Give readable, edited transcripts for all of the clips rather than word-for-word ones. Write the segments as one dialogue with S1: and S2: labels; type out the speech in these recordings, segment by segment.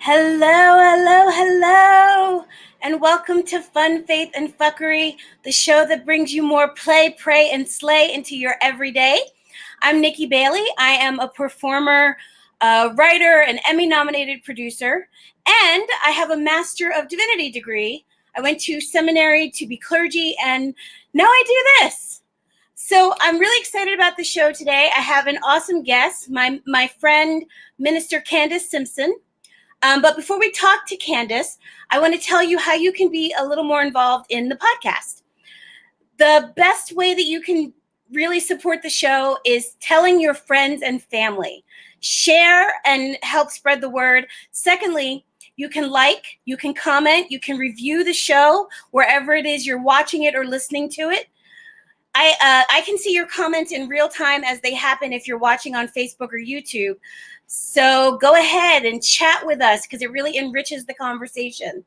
S1: Hello, hello, hello, and welcome to Fun, Faith, and Fuckery, the show that brings you more play, pray, and slay into your everyday. I'm Nikki Bailey. I am a performer, writer, and Emmy-nominated producer, and I have a Master of Divinity degree. I went to seminary to be clergy, and now I do this. So I'm really excited about the show today. I have an awesome guest, my friend, Minister Candace Simpson. But before we talk to Candace, I want to tell you how you can be a little more involved in the podcast. The best way that you can really support the show is telling your friends and family. Share and help spread the word. Secondly, you can like, you can comment, you can review the show wherever it is you're watching it or listening to it. I can see your comments in real time as they happen if you're watching on Facebook or YouTube. So go ahead and chat with us because it really enriches the conversation.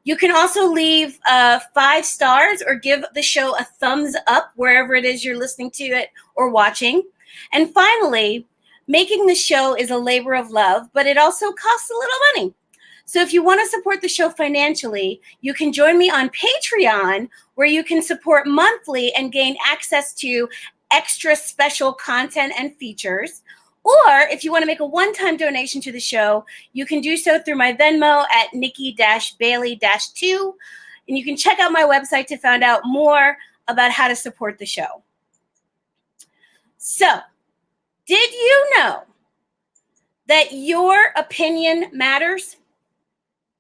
S1: You can also leave 5 stars or give the show a thumbs up wherever it is you're listening to it or watching. And finally, making the show is a labor of love, but it also costs a little money. So if you want to support the show financially, you can join me on Patreon, where you can support monthly and gain access to extra special content and features. Or if you want to make a one-time donation to the show, you can do so through my Venmo at Nikki-Bailey-2. And you can check out my website to find out more about how to support the show. So, did you know that your opinion matters?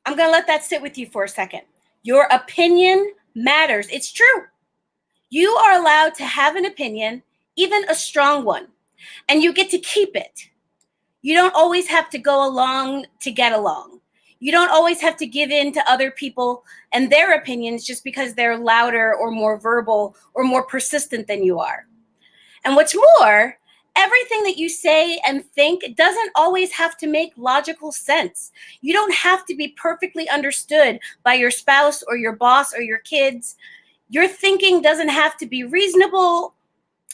S1: I'm going to let that sit with you for a second. Your opinion matters. It's true. You are allowed to have an opinion, even a strong one, and you get to keep it. You don't always have to go along to get along. You don't always have to give in to other people and their opinions just because they're louder or more verbal or more persistent than you are. And what's more, everything that you say and think doesn't always have to make logical sense. You don't have to be perfectly understood by your spouse or your boss or your kids. Your thinking doesn't have to be reasonable.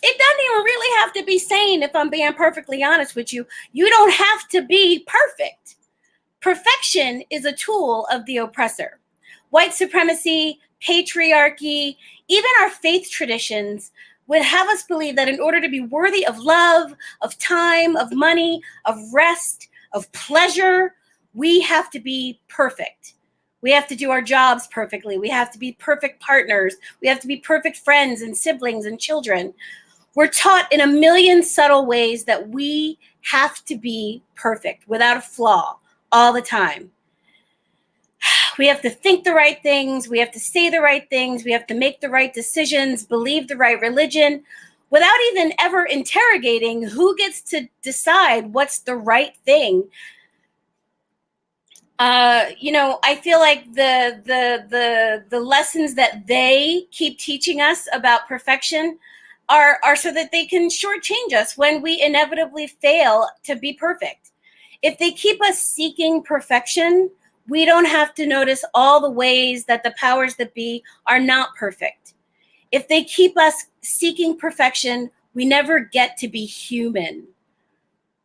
S1: It doesn't even really have to be sane, if I'm being perfectly honest with you. You don't have to be perfect. Perfection is a tool of the oppressor. White supremacy, patriarchy, even our faith traditions would have us believe that in order to be worthy of love, of time, of money, of rest, of pleasure, we have to be perfect. We have to do our jobs perfectly. We have to be perfect partners. We have to be perfect friends and siblings and children. We're taught in a million subtle ways that we have to be perfect without a flaw all the time. We have to think the right things. We have to say the right things. We have to make the right decisions, believe the right religion, without even ever interrogating who gets to decide what's the right thing. I feel like the lessons that they keep teaching us about perfection are so that they can shortchange us when we inevitably fail to be perfect. If they keep us seeking perfection, we don't have to notice all the ways that the powers that be are not perfect. If they keep us seeking perfection, we never get to be human.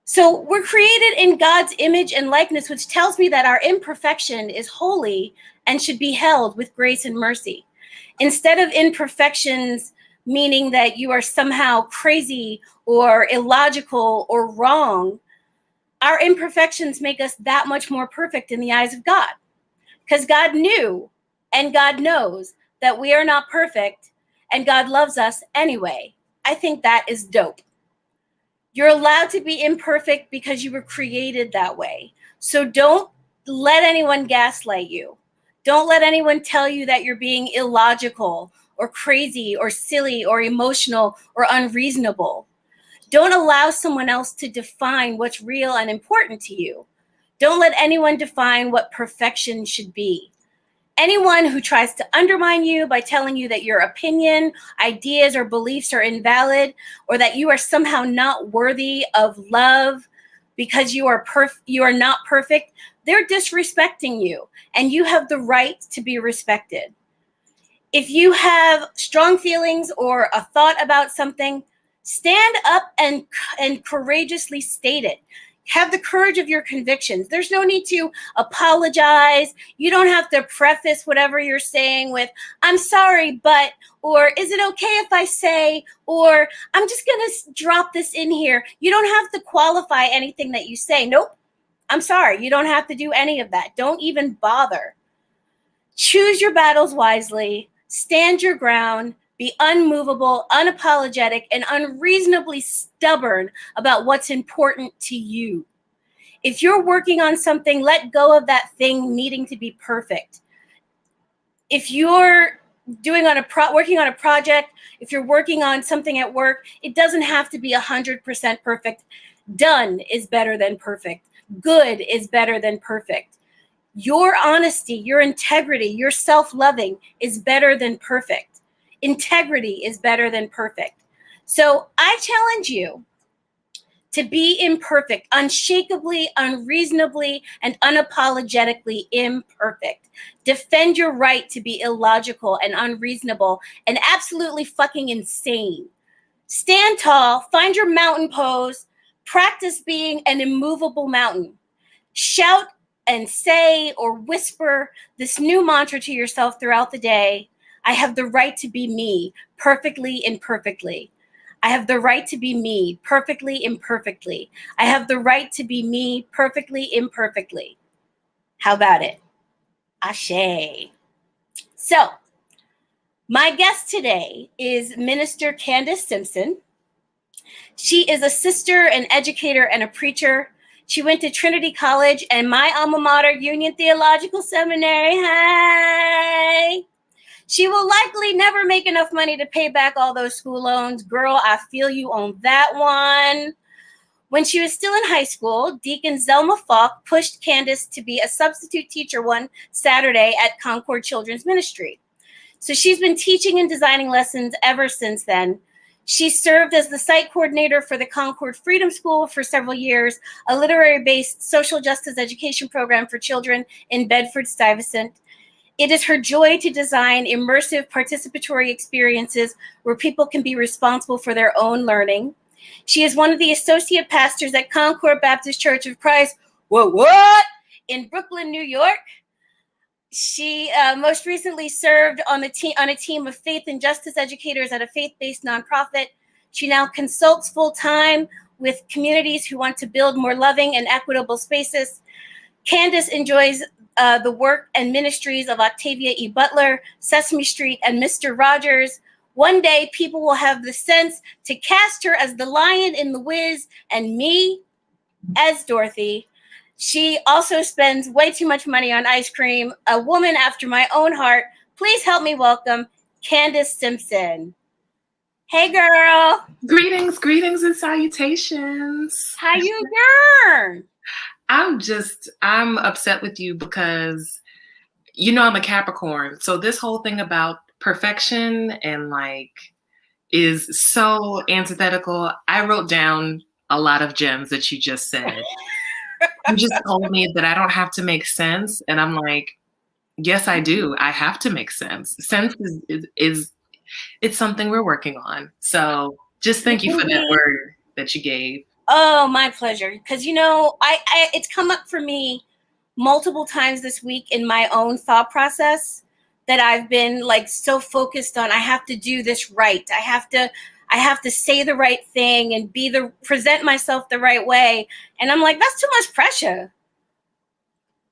S1: So we're created in God's image and likeness, which tells me that our imperfection is holy and should be held with grace and mercy. Instead of imperfections meaning that you are somehow crazy or illogical or wrong, our imperfections make us that much more perfect in the eyes of God. Because God knew and God knows that we are not perfect and God loves us anyway. I think that is dope. You're allowed to be imperfect because you were created that way. So don't let anyone gaslight you. Don't let anyone tell you that you're being illogical or crazy or silly or emotional or unreasonable. Don't allow someone else to define what's real and important to you. Don't let anyone define what perfection should be. Anyone who tries to undermine you by telling you that your opinion, ideas, or beliefs are invalid, or that you are somehow not worthy of love because you are not perfect, they're disrespecting you, and you have the right to be respected. If you have strong feelings or a thought about something, stand up and courageously state it. Have the courage of your convictions. There's no need to apologize. You don't have to preface whatever you're saying with, I'm sorry, but, or is it okay if I say, or I'm just going to drop this in here. You don't have to qualify anything that you say. Nope. I'm sorry. You don't have to do any of that. Don't even bother. Choose your battles wisely. Stand your ground. Be unmovable, unapologetic, and unreasonably stubborn about what's important to you. If you're working on something, let go of that thing needing to be perfect. If you're working on a project, if you're working on something at work, it doesn't have to be 100% perfect. Done is better than perfect. Good is better than perfect. Your honesty, your integrity, your self-loving is better than perfect. Integrity is better than perfect. So I challenge you to be imperfect, unshakably, unreasonably, and unapologetically imperfect. Defend your right to be illogical and unreasonable and absolutely fucking insane. Stand tall, find your mountain pose, practice being an immovable mountain. Shout and say or whisper this new mantra to yourself throughout the day. I have the right to be me, perfectly imperfectly. I have the right to be me, perfectly imperfectly. I have the right to be me, perfectly imperfectly. How about it? Ashe. So, my guest today is Minister Candace Simpson. She is a sister, an educator, and a preacher. She went to Trinity College and my alma mater, Union Theological Seminary. Hey! She will likely never make enough money to pay back all those school loans. Girl, I feel you on that one. When she was still in high school, Deacon Zelma Falk pushed Candace to be a substitute teacher one Saturday at Concord Children's Ministry. So she's been teaching and designing lessons ever since then. She served as the site coordinator for the Concord Freedom School for several years, a literary-based social justice education program for children in Bedford-Stuyvesant. It is her joy to design immersive participatory experiences where people can be responsible for their own learning. She is one of the associate pastors at Concord Baptist Church of Christ, in Brooklyn, New York. She most recently served on a team of faith and justice educators at a faith-based nonprofit. She now consults full-time with communities who want to build more loving and equitable spaces. Candace enjoys the work and ministries of Octavia E. Butler, Sesame Street, and Mr. Rogers. One day, people will have the sense to cast her as the lion in The Wiz and me as Dorothy. She also spends way too much money on ice cream. A woman after my own heart. Please help me welcome Candace Simpson. Hey, girl.
S2: Greetings, greetings, and salutations.
S1: How you doing?
S2: I'm upset with you because, you know, I'm a Capricorn. So this whole thing about perfection and is so antithetical. I wrote down a lot of gems that you just said. You just told me that I don't have to make sense. And I'm like, yes, I do. I have to make sense. Sense is it's something we're working on. So just thank you for that word that you gave.
S1: Oh, my pleasure. Because, you know, it's come up for me multiple times this week in my own thought process that I've been so focused on. I have to do this right. I have to say the right thing and present myself the right way. And I'm like, that's too much pressure.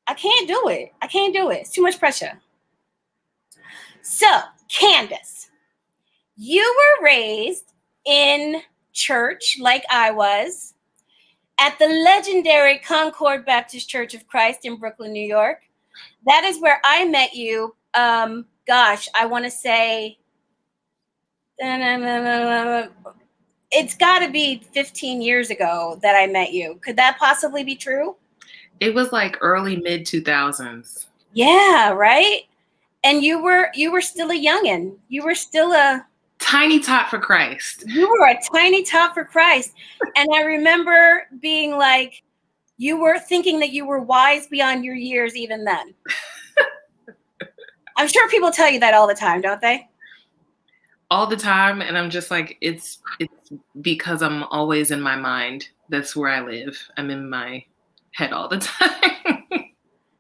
S1: I can't do it. It's too much pressure. So, Candace, you were raised in church like I was at the legendary Concord Baptist Church of Christ in Brooklyn, New York. That is where I met you. I want to say it's got to be 15 years ago that I met you. Could that possibly be true?
S2: It was early mid 2000s.
S1: Yeah, right. And you were still a youngin'. You were still a
S2: tiny tot for Christ.
S1: You were a tiny tot for Christ. And I remember being like, you were thinking that you were wise beyond your years even then. I'm sure people tell you that all the time, don't they?
S2: All the time. And I'm just like, it's because I'm always in my mind. that's where I live. I'm in my head all the time.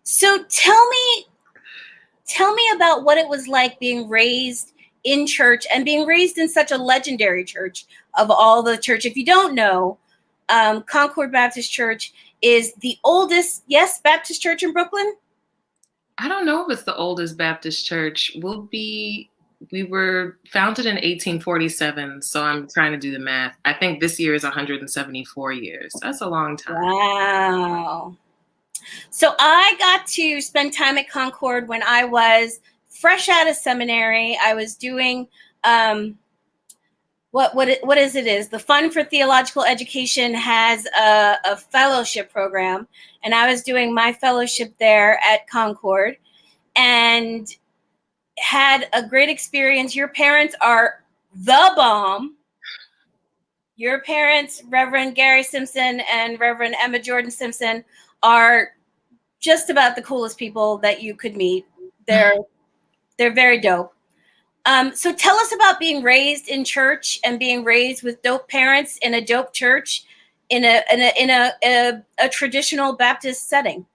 S1: So tell me about what it was like being raised in church and being raised in such a legendary church of all the church. If you don't know, Concord Baptist Church is the oldest, yes, Baptist church in Brooklyn.
S2: I don't know if it's the oldest Baptist church. We were founded in 1847, so I'm trying to do the math. I think this year is 174 years. That's a long time.
S1: Wow. So I got to spend time at Concord when I was fresh out of seminary. I was doing what is it is the Fund for Theological Education has a fellowship program, and I was doing my fellowship there at Concord and had a great experience. Your parents are the bomb. Your parents, Reverend Gary Simpson and Reverend Emma Jordan Simpson, are just about the coolest people that you could meet. They're very dope. So tell us about being raised in church and being raised with dope parents in a dope church in a traditional Baptist setting.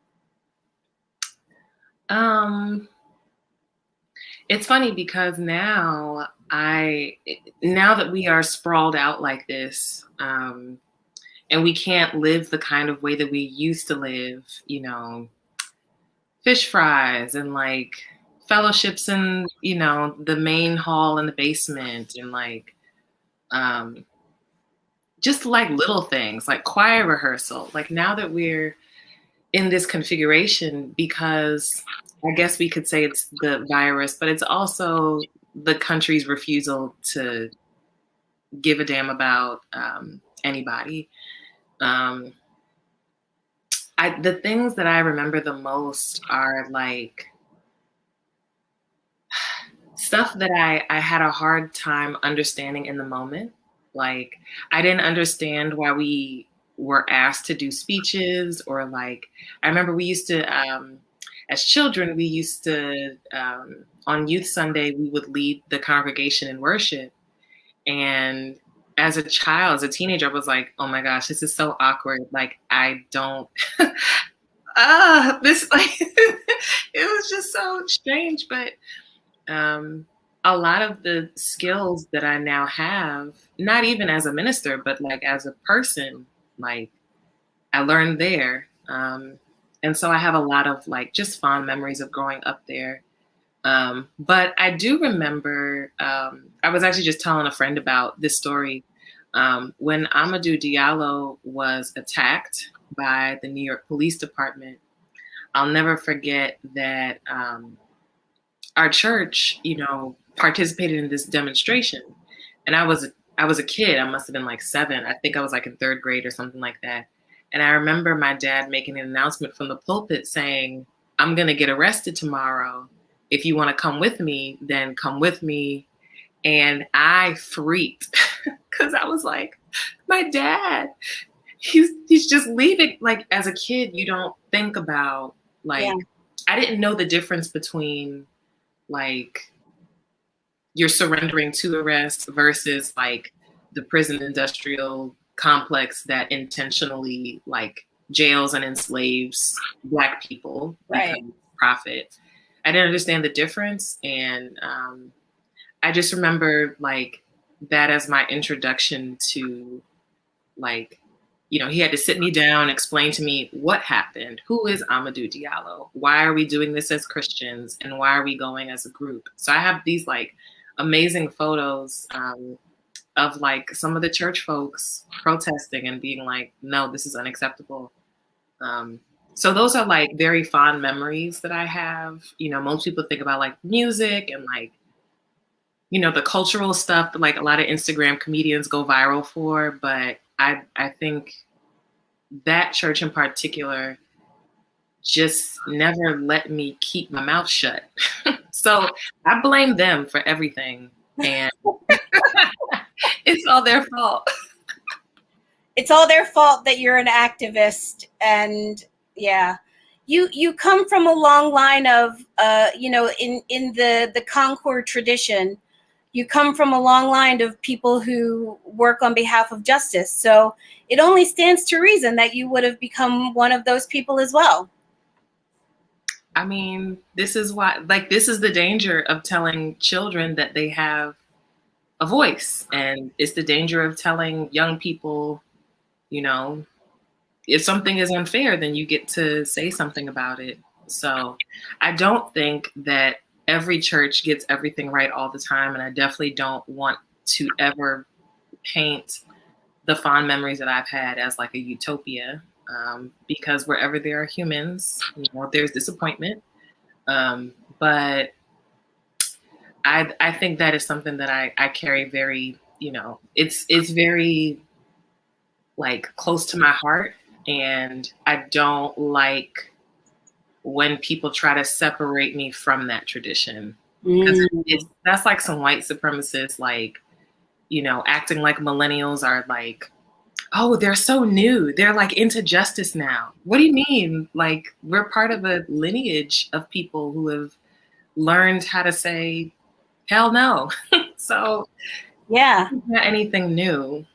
S2: It's funny because now that we are sprawled out like this, and we can't live the kind of way that we used to live, fish fries and like fellowships in, the main hall in the basement, and like just like little things like choir rehearsal. Like now that we're in this configuration, because I guess we could say it's the virus, but it's also the country's refusal to give a damn about anybody. The things that I remember the most are like stuff that I had a hard time understanding in the moment. Like I didn't understand why we were asked to do speeches, or like I remember we used to as children, we used to on Youth Sunday we would lead the congregation in worship, and as a child, as a teenager, I was like, oh my gosh, this is so awkward. Like I don't this like it was just so strange. But a lot of the skills that I now have, not even as a minister, but like as a person, like I learned there. And so I have a lot of like just fond memories of growing up there. But I do remember, I was actually just telling a friend about this story. When Amadou Diallo was attacked by the New York Police Department, I'll never forget that our church, participated in this demonstration. And I was a kid. I must have been like 7. I think I was like in 3rd grade or something like that. And I remember my dad making an announcement from the pulpit saying, I'm going to get arrested tomorrow. If you want to come with me, then come with me. And I freaked because I was like, my dad, he's just leaving. Like as a kid, you don't think about like, I didn't know the difference between like you're surrendering to arrest versus like the prison industrial complex that intentionally like jails and enslaves Black people because of profit. I didn't understand the difference. And I just remember like that as my introduction to like, he had to sit me down, explain to me what happened. Who is Amadou Diallo? Why are we doing this as Christians? And why are we going as a group? So I have these like amazing photos of like some of the church folks protesting and being like, no, this is unacceptable. So those are like very fond memories that I have. Most people think about like music and like, the cultural stuff that like a lot of Instagram comedians go viral for. But I think that church in particular just never let me keep my mouth shut. So I blame them for everything. And it's all their fault.
S1: It's all their fault that you're an activist. And yeah, you come from a long line of, in the Concord tradition, you come from a long line of people who work on behalf of justice. So it only stands to reason that you would have become one of those people as well.
S2: I mean, this is why, like, this is the danger of telling children that they have a voice. And it's the danger of telling young people, you know, if something is unfair, then you get to say something about it. So I don't think that every church gets everything right all the time. And I definitely don't want to ever paint the fond memories that I've had as like a utopia, because wherever there are humans, you know, there's disappointment. But I think that is something that I carry very, you know, it's very like close to my heart. And I don't like when people try to separate me from that tradition. Because that's like some white supremacists, like, you know, acting like millennials are like, oh, they're so new. They're like into justice now. What do you mean? Like, we're part of a lineage of people who have learned how to say, hell no. So,
S1: yeah,
S2: it's not anything new.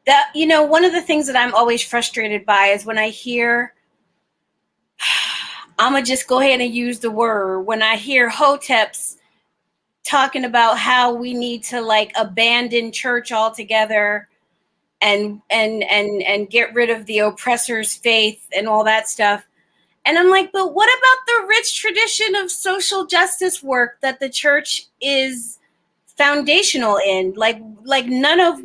S1: That, you know, one of the things that I'm always frustrated by is when I hear, I'm going to just go ahead and use the word, when I hear hoteps talking about how we need to like abandon church altogether and get rid of the oppressor's faith and all that stuff. And I'm like, but what about the rich tradition of social justice work that the church is foundational in? Like none of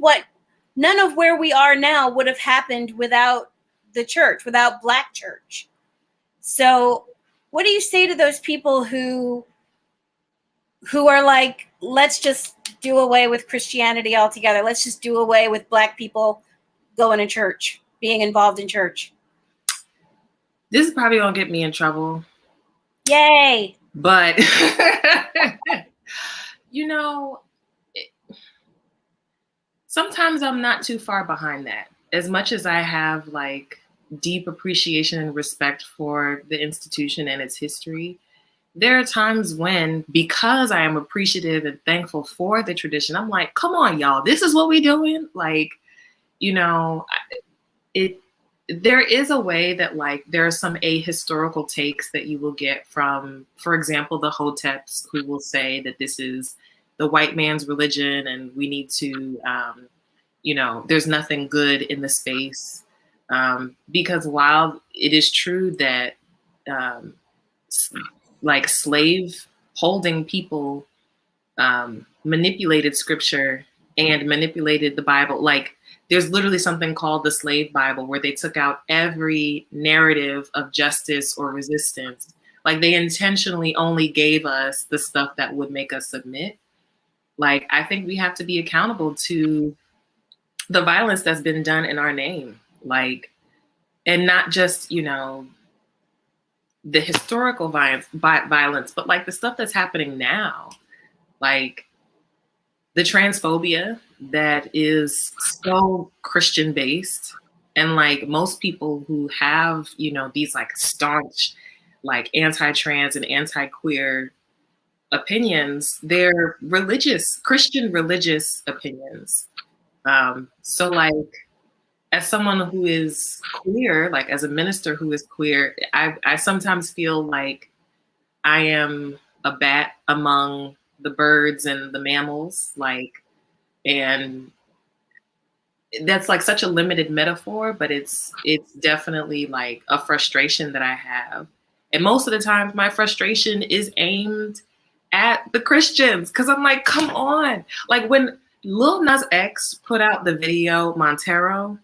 S1: where we are now would have happened without the church, without Black church. So what do you say to those people who are like, let's just do away with Christianity altogether. Let's just do away with Black people going to church, being involved in church.
S2: This is probably gonna get me in trouble.
S1: Yay!
S2: But, you know, sometimes I'm not too far behind that. As much as I have like deep appreciation and respect for the institution and its history, there are times when, because I am appreciative and thankful for the tradition, I'm like, come on, y'all, this is what we doing? Like, you know, there is a way that like there are some ahistorical takes that you will get from, for example, the Hoteps, who will say that this is the white man's religion and we need to, you know, there's nothing good in the space. Because while it is true that like slave holding people manipulated scripture and manipulated the Bible, like there's literally something called the slave Bible where they took out every narrative of justice or resistance. Like they intentionally only gave us the stuff that would make us submit. Like, I think we have to be accountable to the violence that's been done in our name. Like, and not just, you know, the historical violence, but like the stuff that's happening now. Like the transphobia that is so Christian based, and like most people who have, you know, these like staunch like anti-trans and anti-queer opinions, they're religious, Christian religious opinions. So like as someone who is queer, like as a minister who is queer, I sometimes feel like I am a bat among the birds and the mammals, like, and that's like such a limited metaphor, but it's definitely like a frustration that I have. And most of the time my frustration is aimed at the Christians, because I'm like, come on. Like when Lil Nas X put out the video Montero,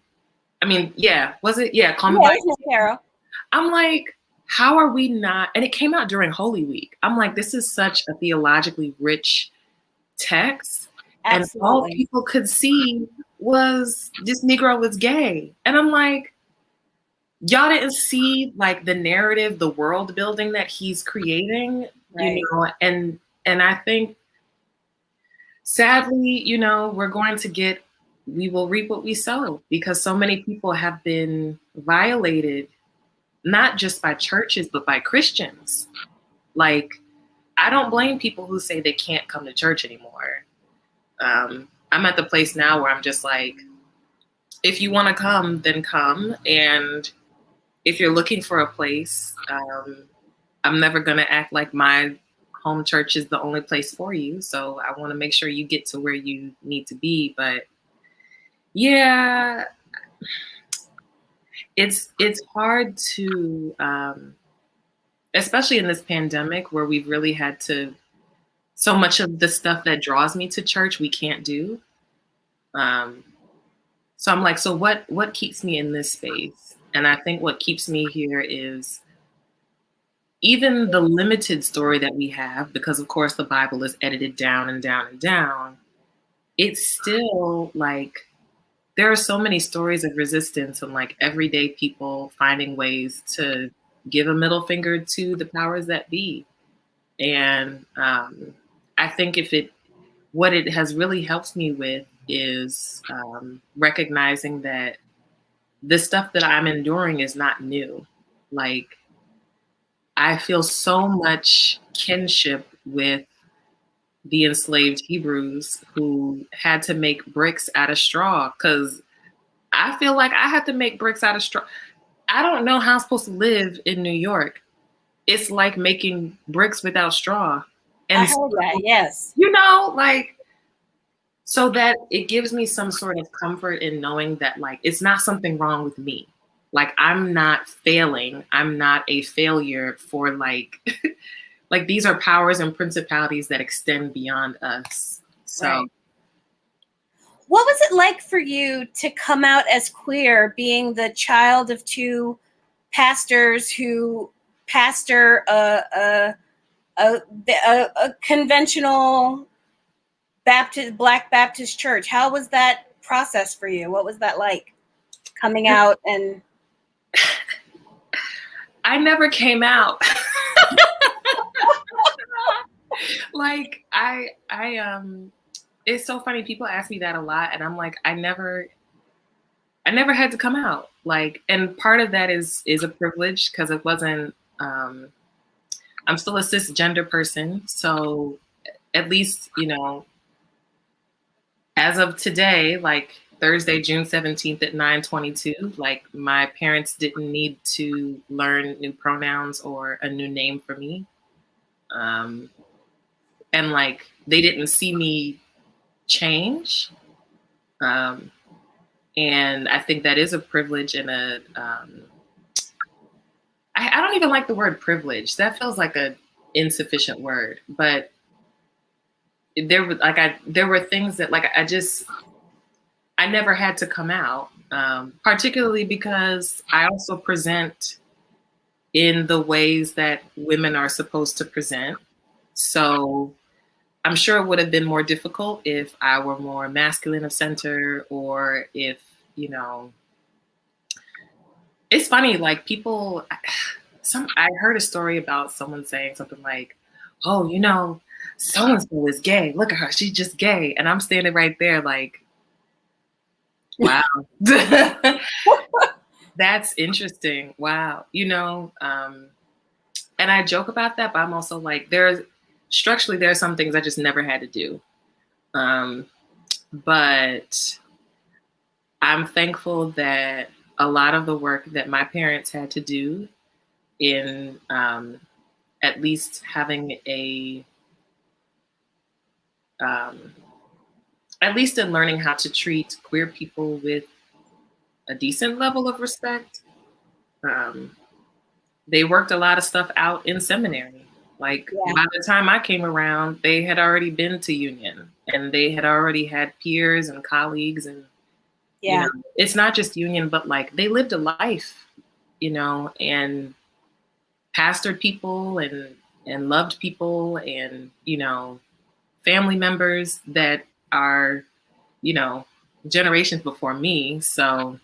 S2: I mean, yeah, was it? Yeah, Call Me By
S1: Montero.
S2: I'm like, how are we not? And it came out during Holy Week. I'm like, this is such a theologically rich text. Absolutely. And all people could see was this Negro was gay. And I'm like, y'all didn't see like the narrative, the world building that he's creating, right. You know, and I think sadly, you know, we will reap what we sow, because so many people have been violated, not just by churches, but by Christians. Like, I don't blame people who say they can't come to church anymore. I'm at the place now where I'm just like, if you want to come, then come. And if you're looking for a place, I'm never going to act like my home church is the only place for you. So I want to make sure you get to where you need to be. But yeah, it's hard to, especially in this pandemic where we've really had to, so much of the stuff that draws me to church, we can't do. So I'm like, so what keeps me in this space? And I think what keeps me here is even the limited story that we have, because of course the Bible is edited down and down and down, it's still like there are so many stories of resistance and like everyday people finding ways to give a middle finger to the powers that be. And I think what it has really helped me with is recognizing that the stuff that I'm enduring is not new. Like, I feel so much kinship with the enslaved Hebrews who had to make bricks out of straw, because I feel like I had to make bricks out of straw. I don't know how I'm supposed to live in New York. It's like making bricks without straw. And
S1: I heard that, yes.
S2: you know, like, so that it gives me some sort of comfort in knowing that like it's not something wrong with me. Like I'm not failing. I'm not a failure for like like these are powers and principalities that extend beyond us. So
S1: Right. What was it like for you to come out as queer, being the child of two pastors who pastor a conventional Black Baptist church? How was that process for you? What was that like, coming out? And
S2: I never came out. Like it's so funny. People ask me that a lot and I'm like, I never had to come out. Like, and part of that is a privilege because it wasn't, I'm still a cisgender person. So at least, you know, as of today, like Thursday, June 17th at 9:22, like my parents didn't need to learn new pronouns or a new name for me. And like, they didn't see me change. And I think that is a privilege and I don't even like the word privilege. That feels like a insufficient word, but there were things that like, I never had to come out, particularly because I also present in the ways that women are supposed to present. So I'm sure it would have been more difficult if I were more masculine of center, or if, you know, it's funny, like people, I heard a story about someone saying something like, oh, you know, so-and-so is gay. Look at her. She's just gay. And I'm standing right there like, wow. That's interesting. Wow. You know, and I joke about that, but I'm also like, structurally, there are some things I just never had to do. But I'm thankful that a lot of the work that my parents had to do in at least having at least in learning how to treat queer people with a decent level of respect, they worked a lot of stuff out in seminary. Like, yeah. By the time I came around, they had already been to Union and they had already had peers and colleagues, and you know, it's not just Union, but like they lived a life, you know, and pastored people and loved people, and, you know, family members that are, you know, generations before me. So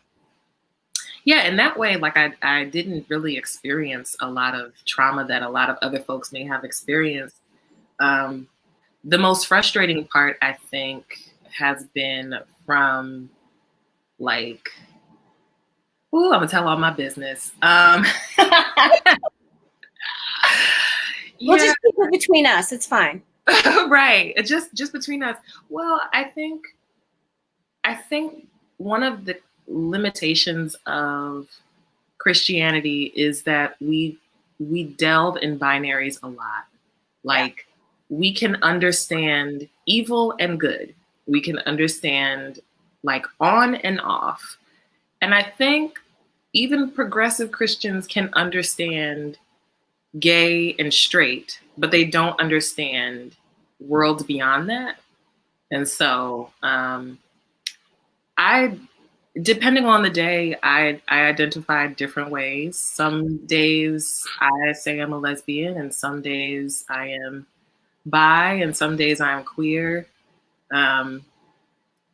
S2: yeah, in that way, like I didn't really experience a lot of trauma that a lot of other folks may have experienced. The most frustrating part, I think, has been from like, ooh, I'm gonna tell all my business.
S1: We'll just keep it between us. It's fine.
S2: Right. Just between us. Well, I think one of the limitations of Christianity is that we delve in binaries a lot.
S1: Yeah.
S2: Like we can understand evil and good. We can understand like on and off. And I think even progressive Christians can understand gay and straight, but they don't understand worlds beyond that. And so I depending on the day, I identify different ways. Some days I say I'm a lesbian, and some days I am bi, and some days I'm queer. Um,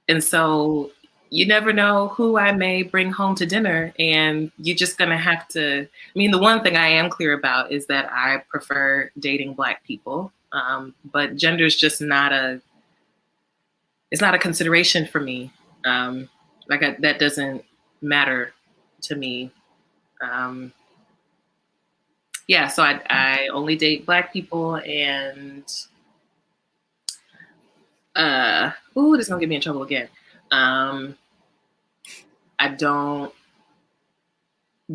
S2: and so you never know who I may bring home to dinner, and you're just gonna have to. I mean, the one thing I am clear about is that I prefer dating Black people, but gender is just not a. It's not a consideration for me. That doesn't matter to me. Um, yeah, so I only date Black people, and this is gonna get me in trouble again. I don't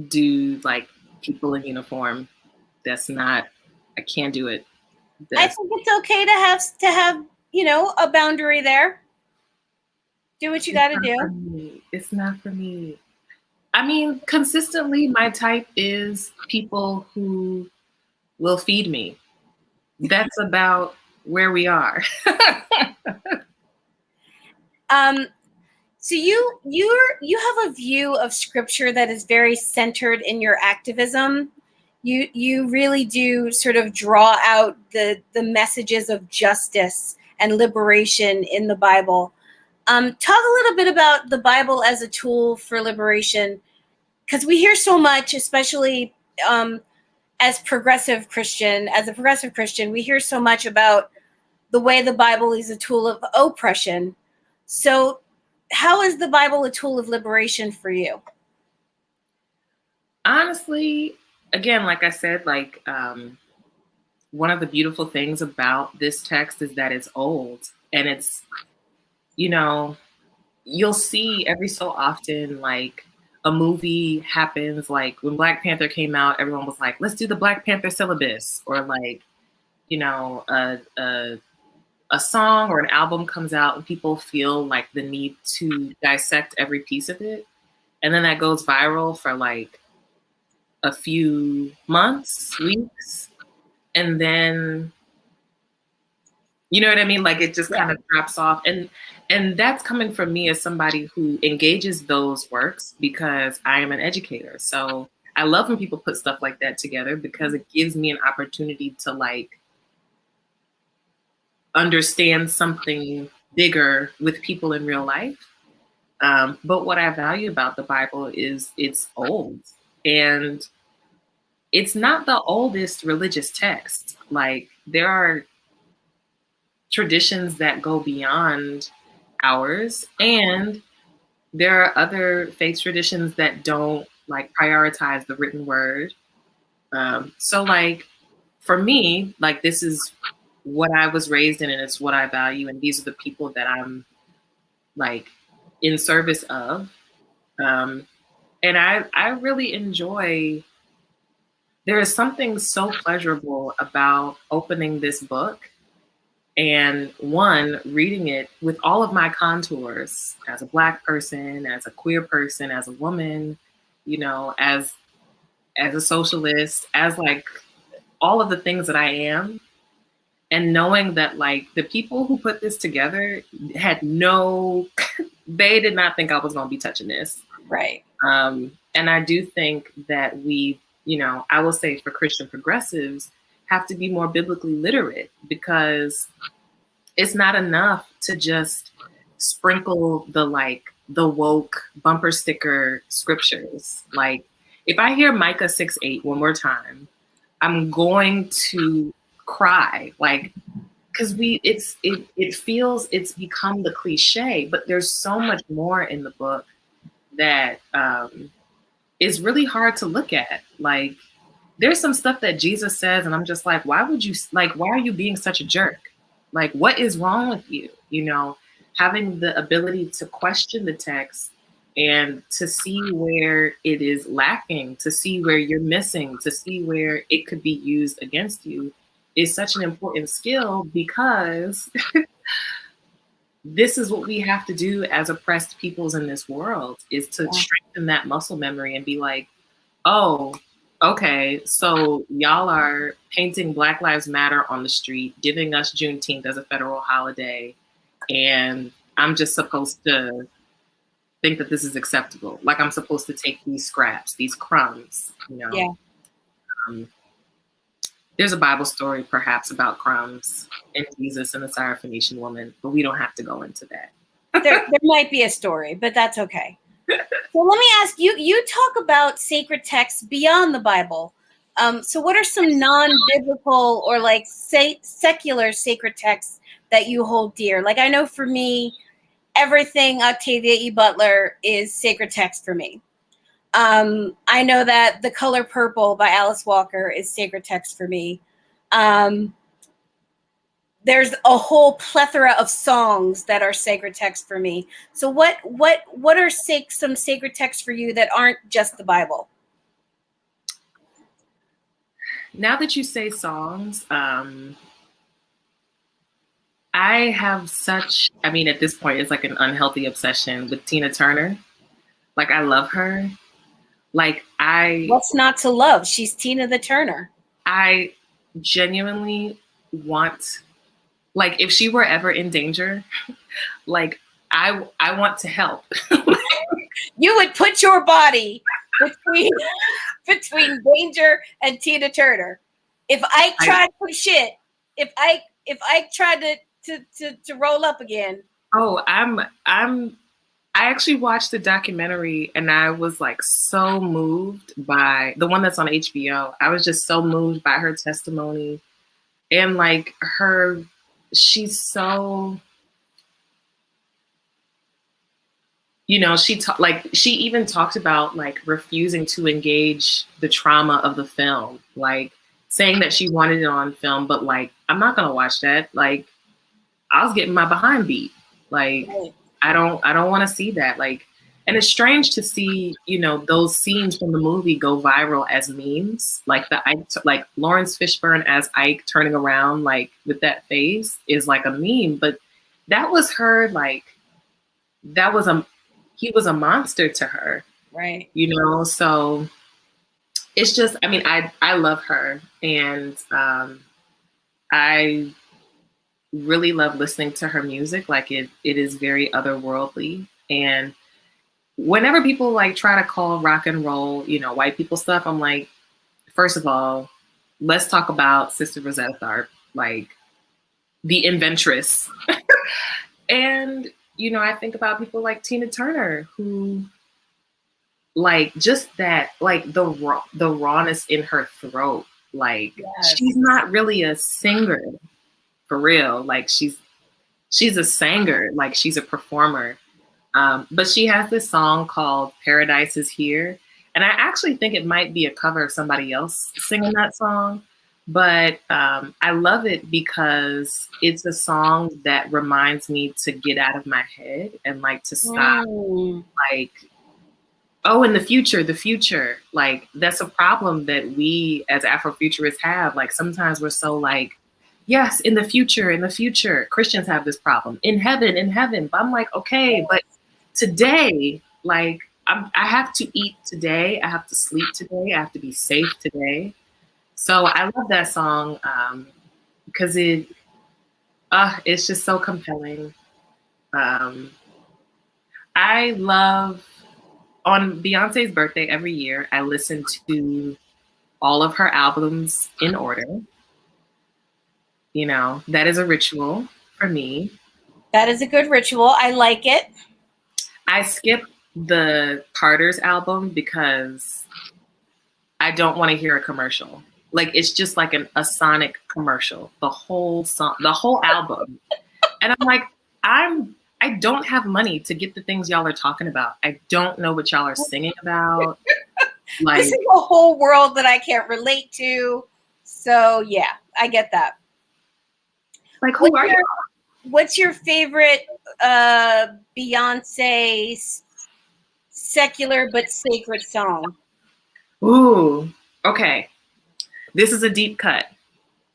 S2: do like people in uniform. That's not. I can't do it.
S1: I think it's okay to have a boundary there. Do what you got to do.
S2: It's not for me. I mean, consistently, my type is people who will feed me. That's about where we are.
S1: So you have a view of scripture that is very centered in your activism. You really do sort of draw out the messages of justice and liberation in the Bible. Talk a little bit about the Bible as a tool for liberation, because we hear so much, especially as a progressive Christian, we hear so much about the way the Bible is a tool of oppression. So how is the Bible a tool of liberation for you?
S2: Honestly, again, like I said, one of the beautiful things about this text is that it's old, and it's, you'll see every so often, like a movie happens, like when Black Panther came out, everyone was like, let's do the Black Panther syllabus, or like, a song or an album comes out and people feel like the need to dissect every piece of it. And then that goes viral for like a few months, weeks. And then, you know what I mean? Like it just kind of drops off. And that's coming from me as somebody who engages those works because I am an educator. So I love when people put stuff like that together because it gives me an opportunity to like understand something bigger with people in real life. But what I value about the Bible is it's old, and it's not the oldest religious text. Like there are traditions that go beyond ours, and there are other faith traditions that don't like prioritize the written word. So like for me, like this is what I was raised in, and it's what I value, and these are the people that I'm like in service of. And I really enjoy, there is something so pleasurable about opening this book and one, reading it with all of my contours as a Black person, as a queer person, as a woman, as a socialist, as like all of the things that I am. And knowing that like the people who put this together had they did not think I was going to be touching this.
S1: Right.
S2: And I do think that we, I will say for Christian progressives, have to be more biblically literate, because it's not enough to just sprinkle the woke bumper sticker scriptures. Like if I hear Micah 6:8 one more time, I'm going to cry, like, because it feels it's become the cliche, but there's so much more in the book that is really hard to look at. Like there's some stuff that Jesus says, and I'm just like, why are you being such a jerk? Like, what is wrong with you? You know, having the ability to question the text and to see where it is lacking, to see where you're missing, to see where it could be used against you is such an important skill, because this is what we have to do as oppressed peoples in this world, is to strengthen that muscle memory and be like, oh, okay, so y'all are painting Black Lives Matter on the street, giving us Juneteenth as a federal holiday, and I'm just supposed to think that this is acceptable. Like, I'm supposed to take these scraps, these crumbs, you know?
S1: Yeah.
S2: There's a Bible story perhaps about crumbs and Jesus and the Syrophoenician woman, but we don't have to go into that.
S1: There might be a story, but that's okay. Well, let me ask you, you talk about sacred texts beyond the Bible. So what are some non-biblical or like secular sacred texts that you hold dear? Like, I know for me, everything Octavia E. Butler is sacred text for me. I know that The Color Purple by Alice Walker is sacred text for me. There's a whole plethora of songs that are sacred text for me. So what are some sacred texts for you that aren't just the Bible?
S2: Now that you say songs, I have such, I mean, at this point, it's like an unhealthy obsession with Tina Turner. Like, I love her. Like,
S1: What's not to love? She's Tina the Turner. I
S2: genuinely want, like, if she were ever in danger, like, I want to help.
S1: You would put your body between danger and Tina Turner. If I tried some shit, if I tried to roll up again.
S2: Oh, I actually watched the documentary and I was like so moved by the one that's on HBO. I was just so moved by her testimony and like she's so, you know, she even talked about like refusing to engage the trauma of the film, like saying that she wanted it on film, but like, I'm not going to watch that. Like, I was getting my behind beat. Like, right. I don't want to see that. Like, and it's strange to see, you know, those scenes from the movie go viral as memes. Like like Lawrence Fishburne as Ike turning around, like with that face is like a meme. But that was her, like, he was a monster to her.
S1: Right.
S2: You know, so it's just, I mean, I love her. And I really love listening to her music. Like it is very otherworldly. And whenever people like try to call rock and roll, you know, white people stuff, I'm like, first of all, let's talk about Sister Rosetta Tharpe, like the inventress. And, you know, I think about people like Tina Turner, who like just that, like the rawness in her throat. Like, yes. She's not really a singer. For real, like she's a singer, like she's a performer. But she has this song called Paradise Is Here. And I actually think it might be a cover of somebody else singing that song. But I love it because it's a song that reminds me to get out of my head and like to stop. Like, oh, in the future, like that's a problem that we as Afrofuturists have. Like sometimes we're so like, yes, in the future, Christians have this problem. In heaven. But I'm like, okay, but today, like, I have to eat today. I have to sleep today. I have to be safe today. So I love that song because it's just so compelling. I love, on Beyonce's birthday every year, I listen to all of her albums in order. You know, that is a ritual for me.
S1: That is a good ritual. I like it.
S2: I skip the Carter's album because I don't want to hear a commercial. Like, it's just like a Sonic commercial, the whole song, the whole album. And I'm like, I don't have money to get the things y'all are talking about. I don't know what y'all are singing about. Like,
S1: this is a whole world that I can't relate to. So yeah, I get that.
S2: Like, who are you?
S1: What's your favorite Beyonce secular but sacred song?
S2: Ooh, okay. This is a deep cut.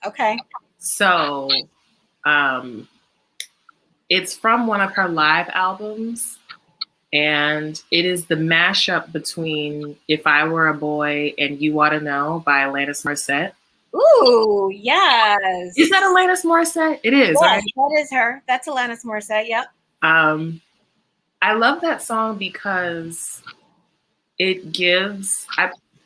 S1: Okay.
S2: So, it's from one of her live albums, and it is the mashup between "If I Were a Boy" and "You Oughta Know" by Alanis Morissette.
S1: Ooh, yes.
S2: Is that Alanis Morissette? It is,
S1: Yes,
S2: right?
S1: that is her. That's Alanis Morissette. Yep.
S2: I love that song because it gives.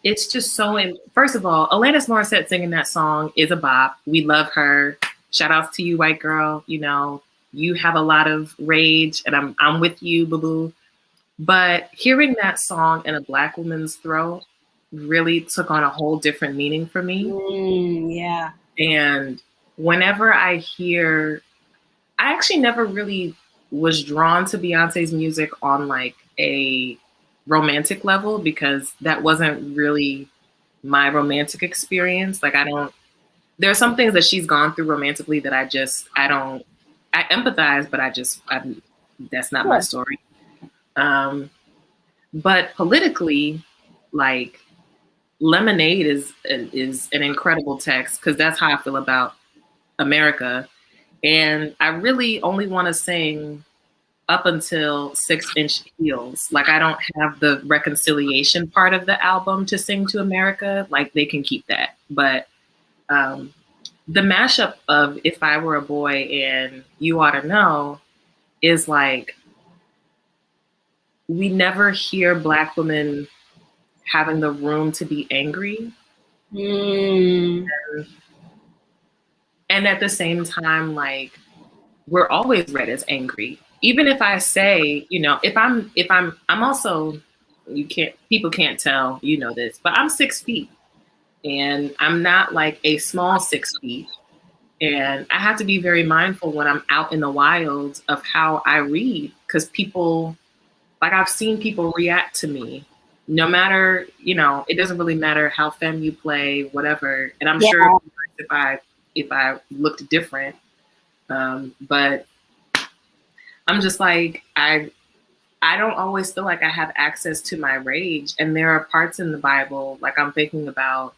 S2: It's just so. First of all, Alanis Morissette singing that song is a bop. We love her. Shout outs to you, white girl. You know, you have a lot of rage, and I'm with you, boo boo. But hearing that song in a Black woman's throat really took on a whole different meaning for me.
S1: Yeah.
S2: And whenever I hear, I actually never really was drawn to Beyonce's music on like a romantic level because that wasn't really my romantic experience. Like there are some things that she's gone through romantically that I empathize, but that's not my story. But politically, like Lemonade is an incredible text because that's how I feel about America. And I really only want to sing up until 6-inch heels. Like I don't have the reconciliation part of the album to sing to America. Like they can keep that. But the mashup of If I Were a Boy and You Oughta Know is like, we never hear Black women having the room to be angry. And at the same time, like, we're always read as angry. Even if I say, you know, I'm also, people can't tell, you know this, but I'm 6 feet and I'm not like a small 6 feet. And I have to be very mindful when I'm out in the wild of how I read, because people, like I've seen people react to me, no matter, you know, it doesn't really matter how femme you play, whatever. And I'm sure if I looked different, but I'm just like, I don't always feel like I have access to my rage. And there are parts in the Bible, like I'm thinking about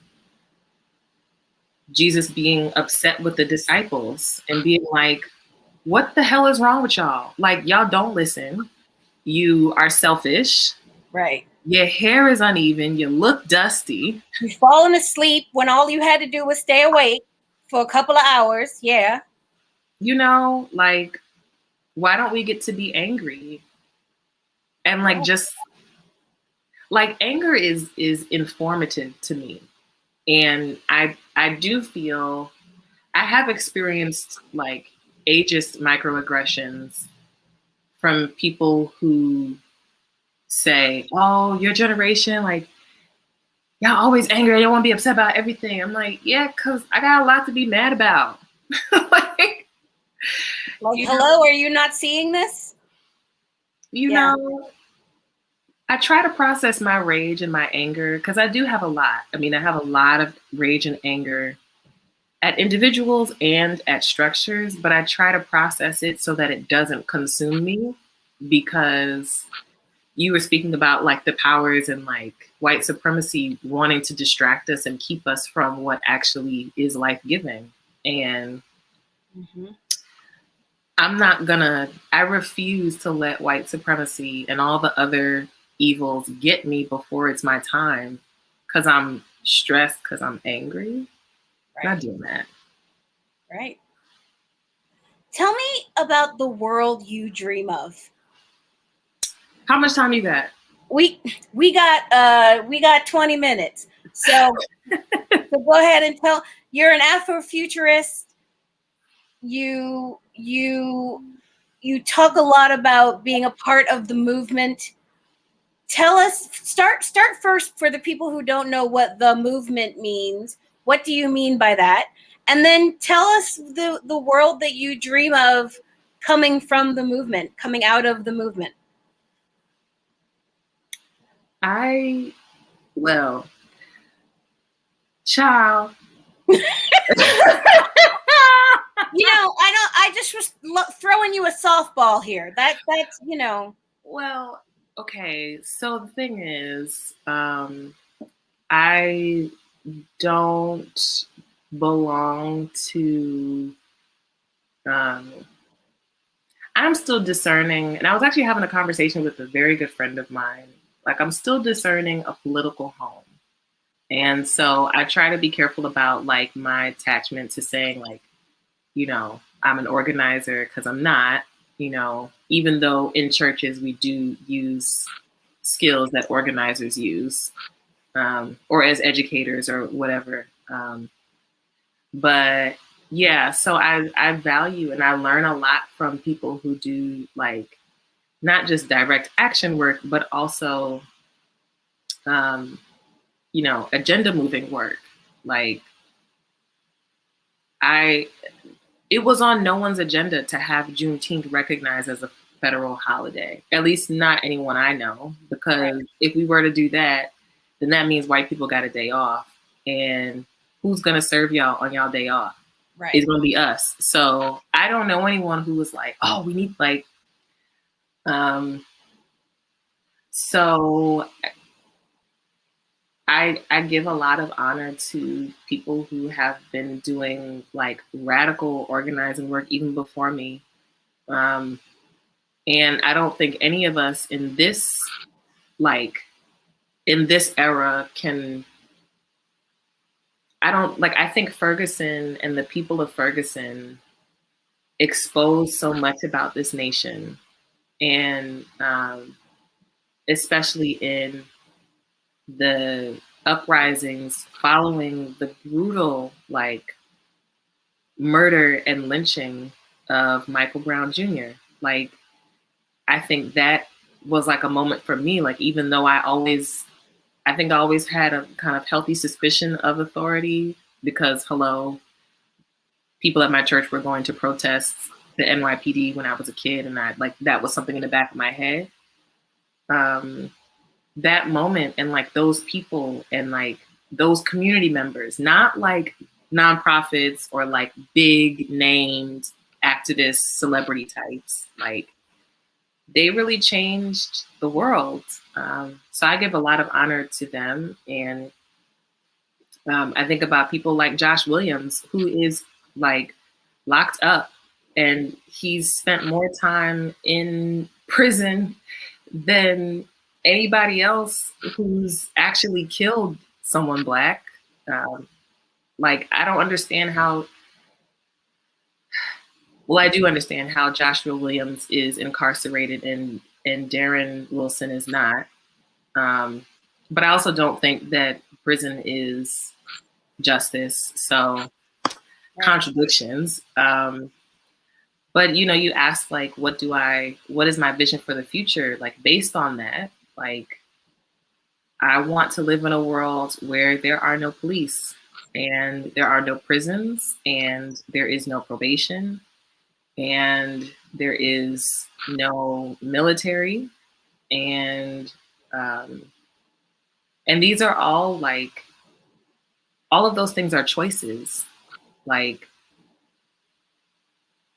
S2: Jesus being upset with the disciples and being like, what the hell is wrong with y'all? Like, y'all don't listen. You are selfish.
S1: Right.
S2: Your hair is uneven. You look dusty.
S1: You've fallen asleep when all you had to do was stay awake for a couple of hours. Yeah.
S2: You know, like, why don't we get to be angry? And like, just like anger is informative to me. And I do feel I have experienced like ageist microaggressions from people who say, oh, your generation, like, y'all always angry. You want to be upset about everything. I'm like, yeah, because I got a lot to be mad about. Like,
S1: hello, are you not seeing this?
S2: You know, I try to process my rage and my anger because I do have a lot. I mean, I have a lot of rage and anger at individuals and at structures, but I try to process it so that it doesn't consume me, because you were speaking about like the powers and like white supremacy wanting to distract us and keep us from what actually is life-giving. And I refuse to let white supremacy and all the other evils get me before it's my time, because I'm stressed, because I'm angry. Right. Not doing that.
S1: Right. Tell me about the world you dream of.
S2: How much time you got?
S1: We got 20 minutes. So, so go ahead and tell. You're an Afrofuturist. You talk a lot about being a part of the movement. Tell us, start first for the people who don't know what the movement means. What do you mean by that? And then tell us the world that you dream of coming from the movement, coming out of the movement.
S2: Child.
S1: I just was throwing you a softball here. That's
S2: Well, okay. So the thing is, I don't belong to. Um, I'm still discerning, and I was actually having a conversation with a very good friend of mine. Like, I'm still discerning a political home. And so I try to be careful about like my attachment to saying like, I'm an organizer because I'm not, even though in churches we do use skills that organizers use, or as educators or whatever. But yeah, so I value and I learn a lot from people who do like not just direct action work, but also, um, agenda moving work. Like I, it was on no one's agenda to have Juneteenth recognized as a federal holiday, at least not anyone I know, because if we were to do that, then that means white people got a day off. And who's going to serve y'all on y'all day off?
S1: Right.
S2: It's going to be us. So I don't know anyone who was like, oh, we need like, so I give a lot of honor to people who have been doing like radical organizing work even before me. And I don't think any of us in this era can, I think Ferguson and the people of Ferguson exposed so much about this nation. And especially in the uprisings following the brutal murder and lynching of Michael Brown Jr. Like, I think that was like a moment for me. Like, even though I think I always had a kind of healthy suspicion of authority because, hello, people at my church were going to protest the NYPD when I was a kid, and that was something in the back of my head. That moment and like those people and like those community members, not like nonprofits or like big named activist celebrity types, like they really changed the world. So I give a lot of honor to them. And I think about people like Josh Williams, who is like locked up, and he's spent more time in prison than anybody else who's actually killed someone Black. I don't understand how. Well, I do understand how Joshua Williams is incarcerated and Darren Wilson is not. But I also don't think that prison is justice. So contradictions. But you ask like, what is my vision for the future? Like based on that, like I want to live in a world where there are no police and there are no prisons and there is no probation and there is no military, and these are all like, all of those things are choices. Like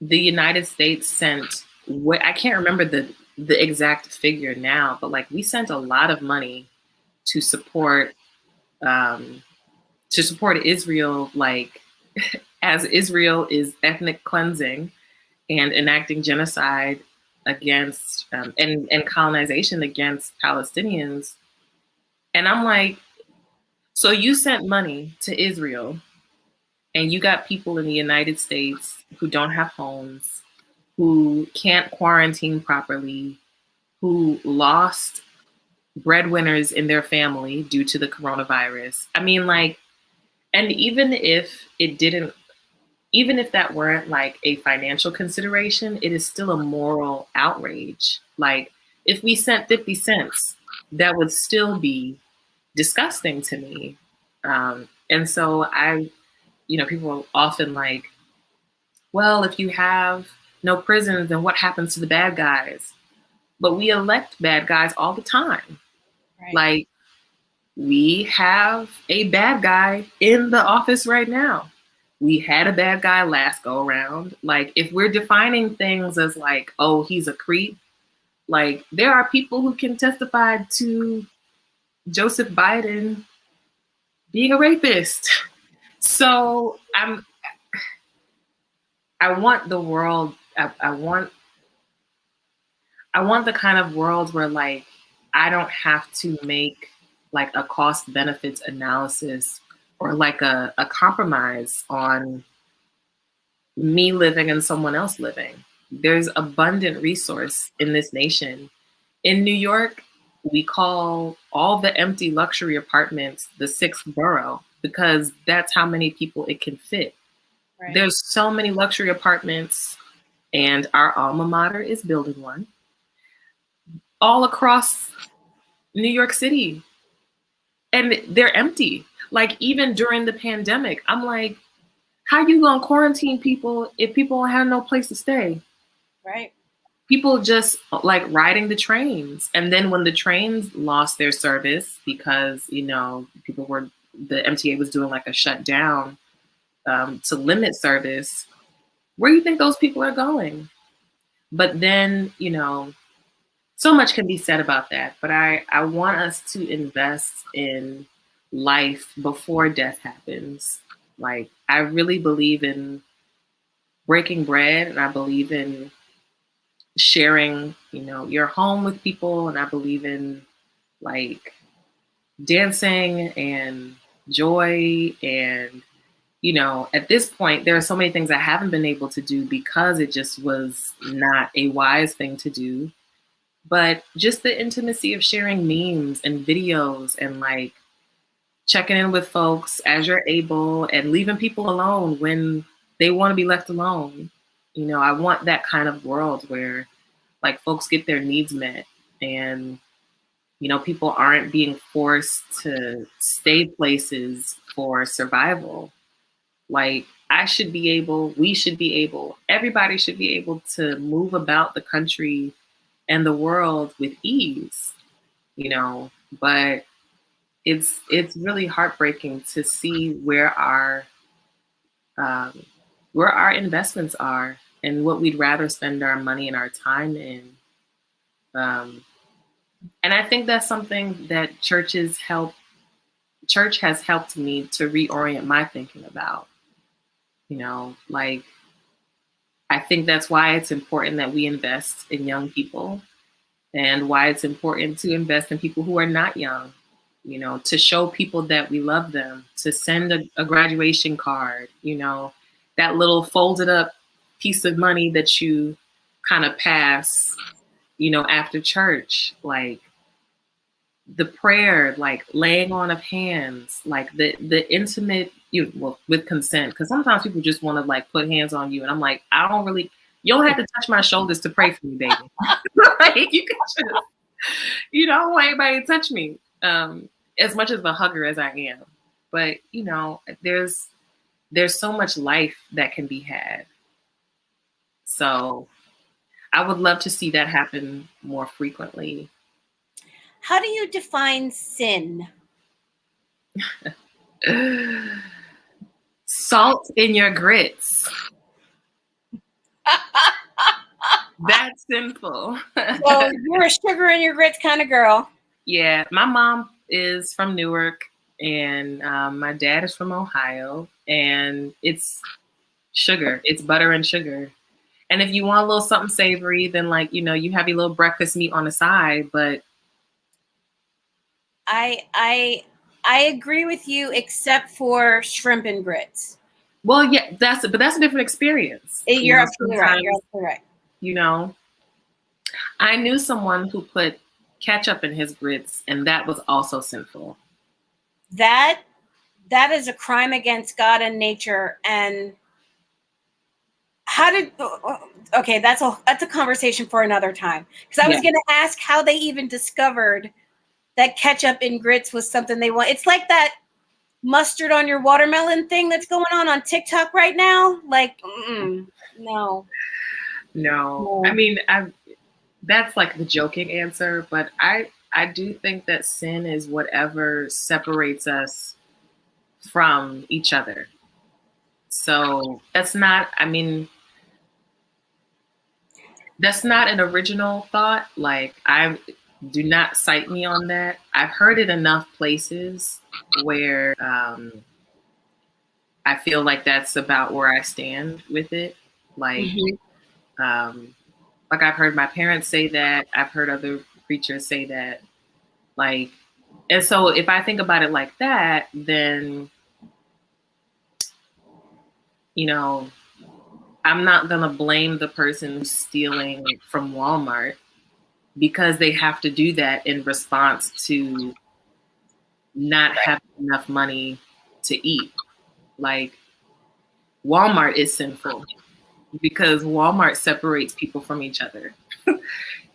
S2: the United States sent, I can't remember the exact figure now, but like we sent a lot of money to support Israel, like as Israel is ethnic cleansing and enacting genocide against and colonization against Palestinians. And I'm like, so you sent money to Israel and you got people in the United States who don't have homes, who can't quarantine properly, who lost breadwinners in their family due to the coronavirus. I mean, like, and even if that weren't like a financial consideration, it is still a moral outrage. Like if we sent 50 cents, that would still be disgusting to me. And so people are often like, well, if you have no prisons, then what happens to the bad guys? But we elect bad guys all the time. Right. Like we have a bad guy in the office right now. we had a bad guy last go around. Like, if we're defining things as like, oh, he's a creep, like, there are people who can testify to Joseph Biden being a rapist. So I want the world, I want the kind of world where, like, I don't have to make like a cost benefits analysis or like a compromise on me living and someone else living. There's abundant resource in this nation. In New York, we call all the empty luxury apartments the sixth borough because that's how many people it can fit.
S1: Right.
S2: There's so many luxury apartments, and our alma mater is building one all across New York City. And they're empty. Like, even during the pandemic, I'm like, how you gonna quarantine people if people don't have no place to stay?
S1: Right.
S2: People just like riding the trains. And then when the trains lost their service because, you know, the MTA was doing like a shutdown to limit service, where do you think those people are going? But then, you know, so much can be said about that. But I want us to invest in life before death happens. Like, I really believe in breaking bread, and I believe in sharing, you know, your home with people, and I believe in like dancing and joy. And, you know, at this point, there are so many things I haven't been able to do because it just was not a wise thing to do. But just the intimacy of sharing memes and videos and like checking in with folks as you're able and leaving people alone when they want to be left alone. You know, I want that kind of world where like folks get their needs met and, you know, people aren't being forced to stay places for survival. Like, we should be able, everybody should be able to move about the country and the world with ease, you know, but it's really heartbreaking to see where our investments are and what we'd rather spend our money and our time in. And I think that's something that church has helped me to reorient my thinking about, you know, like, I think that's why it's important that we invest in young people and why it's important to invest in people who are not young, you know, to show people that we love them, to send a graduation card, you know, that little folded up piece of money that you kind of pass, you know, after church, like the prayer, like laying on of hands, like the intimate, with consent, because sometimes people just want to like put hands on you, and I'm like, you don't have to touch my shoulders to pray for me, baby. Like, you can just, you don't want anybody to touch me, as much of a hugger as I am. But, you know, there's so much life that can be had. So I would love to see that happen more frequently.
S1: How do you define sin?
S2: Salt in your grits. That's sinful.
S1: So you're a sugar in your grits kind of girl.
S2: Yeah, my mom is from Newark, and my dad is from Ohio, and it's sugar. It's butter and sugar. And if you want a little something savory, then, like, you know, you have your little breakfast meat on the side. But
S1: I agree with you, except for shrimp and grits.
S2: Well, yeah, that's a different experience.
S1: You're absolutely right. You're absolutely right.
S2: You know, I knew someone who put ketchup in his grits, and that was also sinful.
S1: That is a crime against God and nature. And okay, that's a conversation for another time. Because I was going to ask how they even discovered that ketchup in grits was something they want. It's like that mustard on your watermelon thing that's going on TikTok right now. Like, no.
S2: I mean, that's like the joking answer, but I do think that sin is whatever separates us from each other. So that's not, I mean, that's not an original thought. Like, I do not cite me on that. I've heard it enough places where I feel like that's about where I stand with it. Like, um, like I've heard my parents say that. I've heard other preachers say that. Like, and so if I think about it like that, then, you know, I'm not going to blame the person who's stealing from Walmart because they have to do that in response to not having enough money to eat. Like, Walmart is sinful because Walmart separates people from each other.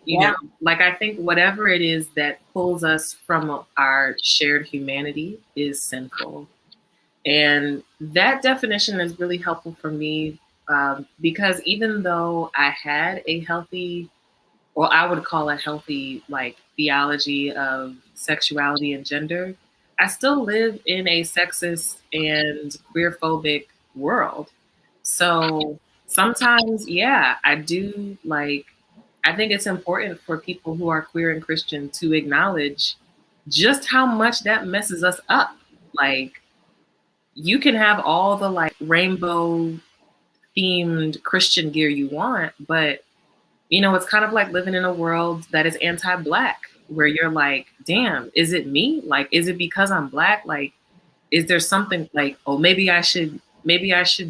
S2: You know, like, I think whatever it is that pulls us from our shared humanity is sinful. And that definition is really helpful for me because even though I had a healthy, or I would call a healthy, like, theology of sexuality and gender, I still live in a sexist and queer-phobic world. So sometimes, yeah, I do, like, I think it's important for people who are queer and Christian to acknowledge just how much that messes us up. Like, you can have all the, like, rainbow themed Christian gear you want, but it's kind of like living in a world that is anti-Black, where you're like, damn, is it me? Like, is it because I'm Black? Like, is there something like, oh, maybe I should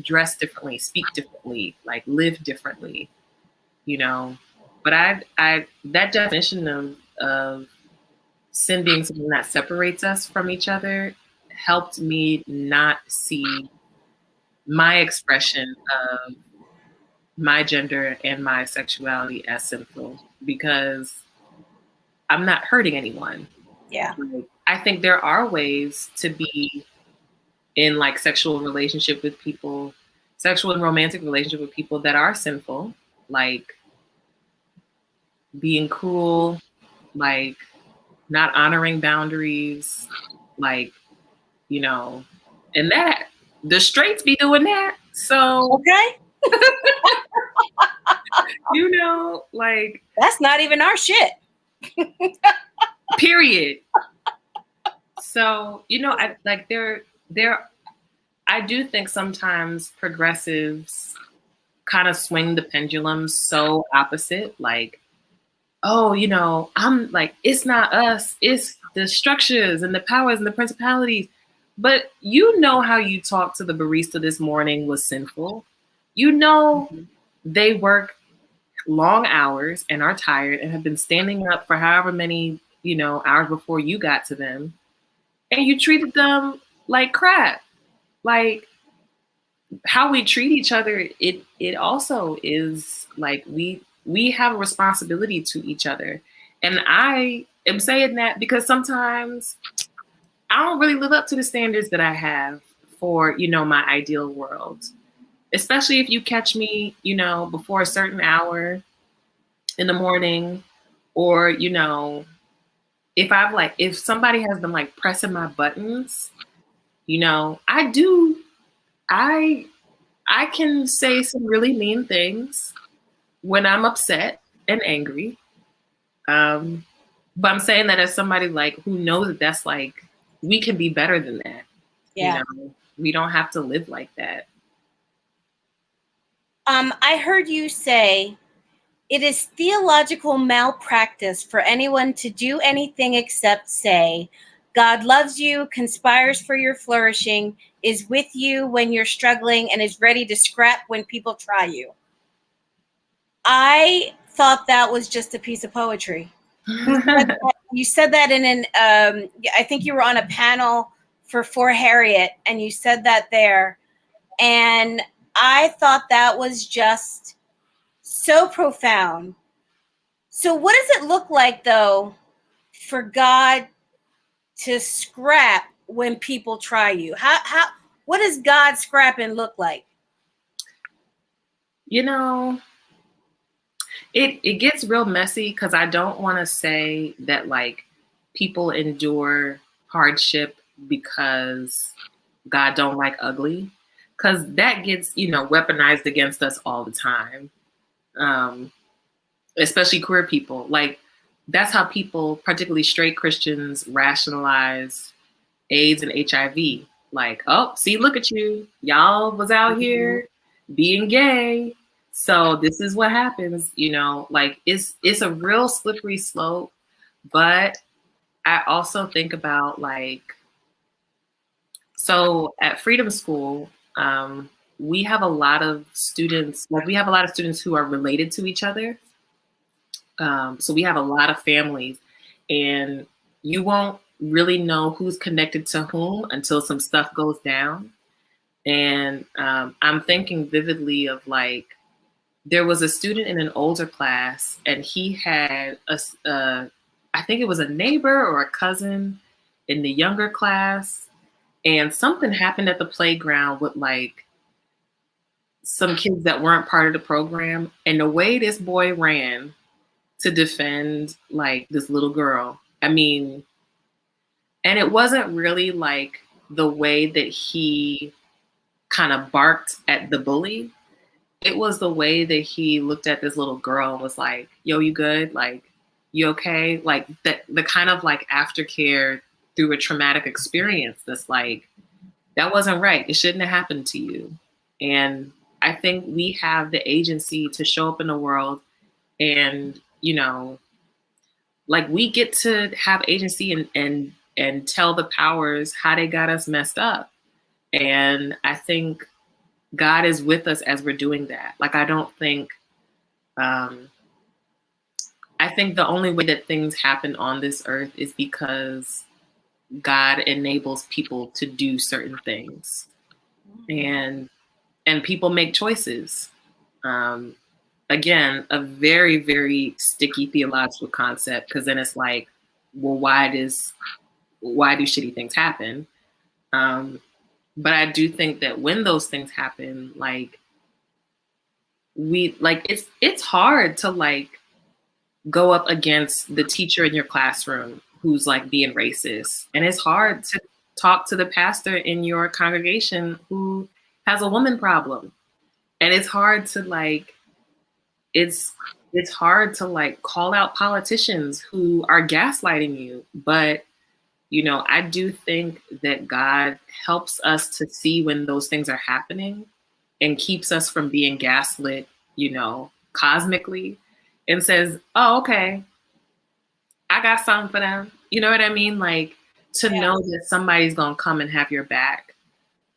S2: dress differently, speak differently, like, live differently, you know? But I that definition of sin being something that separates us from each other helped me not see my expression of my gender and my sexuality as sinful because I'm not hurting anyone.
S1: Yeah.
S2: Like, I think there are ways to be in, like, sexual and romantic relationship with people that are sinful, like being cruel, like not honoring boundaries, like, and that the straights be doing that. So,
S1: okay,
S2: like,
S1: that's not even our shit.
S2: period. So, I like I do think sometimes progressives kind of swing the pendulum so opposite, like, oh, I'm like, it's not us, it's the structures and the powers and the principalities. But how you talked to the barista this morning was sinful. They work long hours and are tired and have been standing up for however many, hours before you got to them. And you treated them like crap. Like, how we treat each other, it also is like we have a responsibility to each other. And I am saying that because sometimes I don't really live up to the standards that I have for, my ideal world. Especially if you catch me, before a certain hour in the morning, or, if somebody has been, like, pressing my buttons, I I can say some really mean things when I'm upset and angry. But I'm saying that as somebody, like, who knows that that's, like, we can be better than that.
S1: Yeah.
S2: We don't have to live like that.
S1: I heard you say it is theological malpractice for anyone to do anything except say, God loves you, conspires for your flourishing, is with you when you're struggling, and is ready to scrap when people try you. I thought that was just a piece of poetry. You said that in I think you were on a panel for Harriet, and you said that there. And I thought that was just so profound. So what does it look like, though, for God to scrap when people try you? What does God scrapping look like?
S2: It gets real messy because I don't want to say that, like, people endure hardship because God don't like ugly. because that gets, weaponized against us all the time. Especially queer people. Like, that's how people, particularly straight Christians, rationalize AIDS and HIV. Like, oh, see, look at you. Y'all was out here being gay. So this is what happens, like it's a real slippery slope. But I also think about, like, so at Freedom School, we have a lot of students, who are related to each other. So we have a lot of families, and you won't really know who's connected to whom until some stuff goes down. And I'm thinking vividly of, like, there was a student in an older class, and he had I think it was a neighbor or a cousin in the younger class, and something happened at the playground with, like, some kids that weren't part of the program. And the way this boy ran to defend, like, this little girl, I mean, and it wasn't really like the way that he kind of barked at the bully. It was the way that he looked at this little girl and was like, yo, you good? Like, you okay? Like, the kind of, like, aftercare through a traumatic experience that's like, that wasn't right. It shouldn't have happened to you. And I think we have the agency to show up in the world and, like, we get to have agency and tell the powers how they got us messed up. And I think God is with us as we're doing that. Like, I don't think, I think the only way that things happen on this earth is because God enables people to do certain things, and people make choices. Again, a very, very sticky theological concept, because then it's like, well, why do shitty things happen? But I do think that when those things happen, like, it's hard to, like, go up against the teacher in your classroom who's, like, being racist. And it's hard to talk to the pastor in your congregation who has a woman problem. And it's hard to, like, it's hard to, like, call out politicians who are gaslighting you. But, I do think that God helps us to see when those things are happening and keeps us from being gaslit, cosmically, and says, oh, okay, I got something for them. You know what I mean? Like, to know that somebody's going to come and have your back.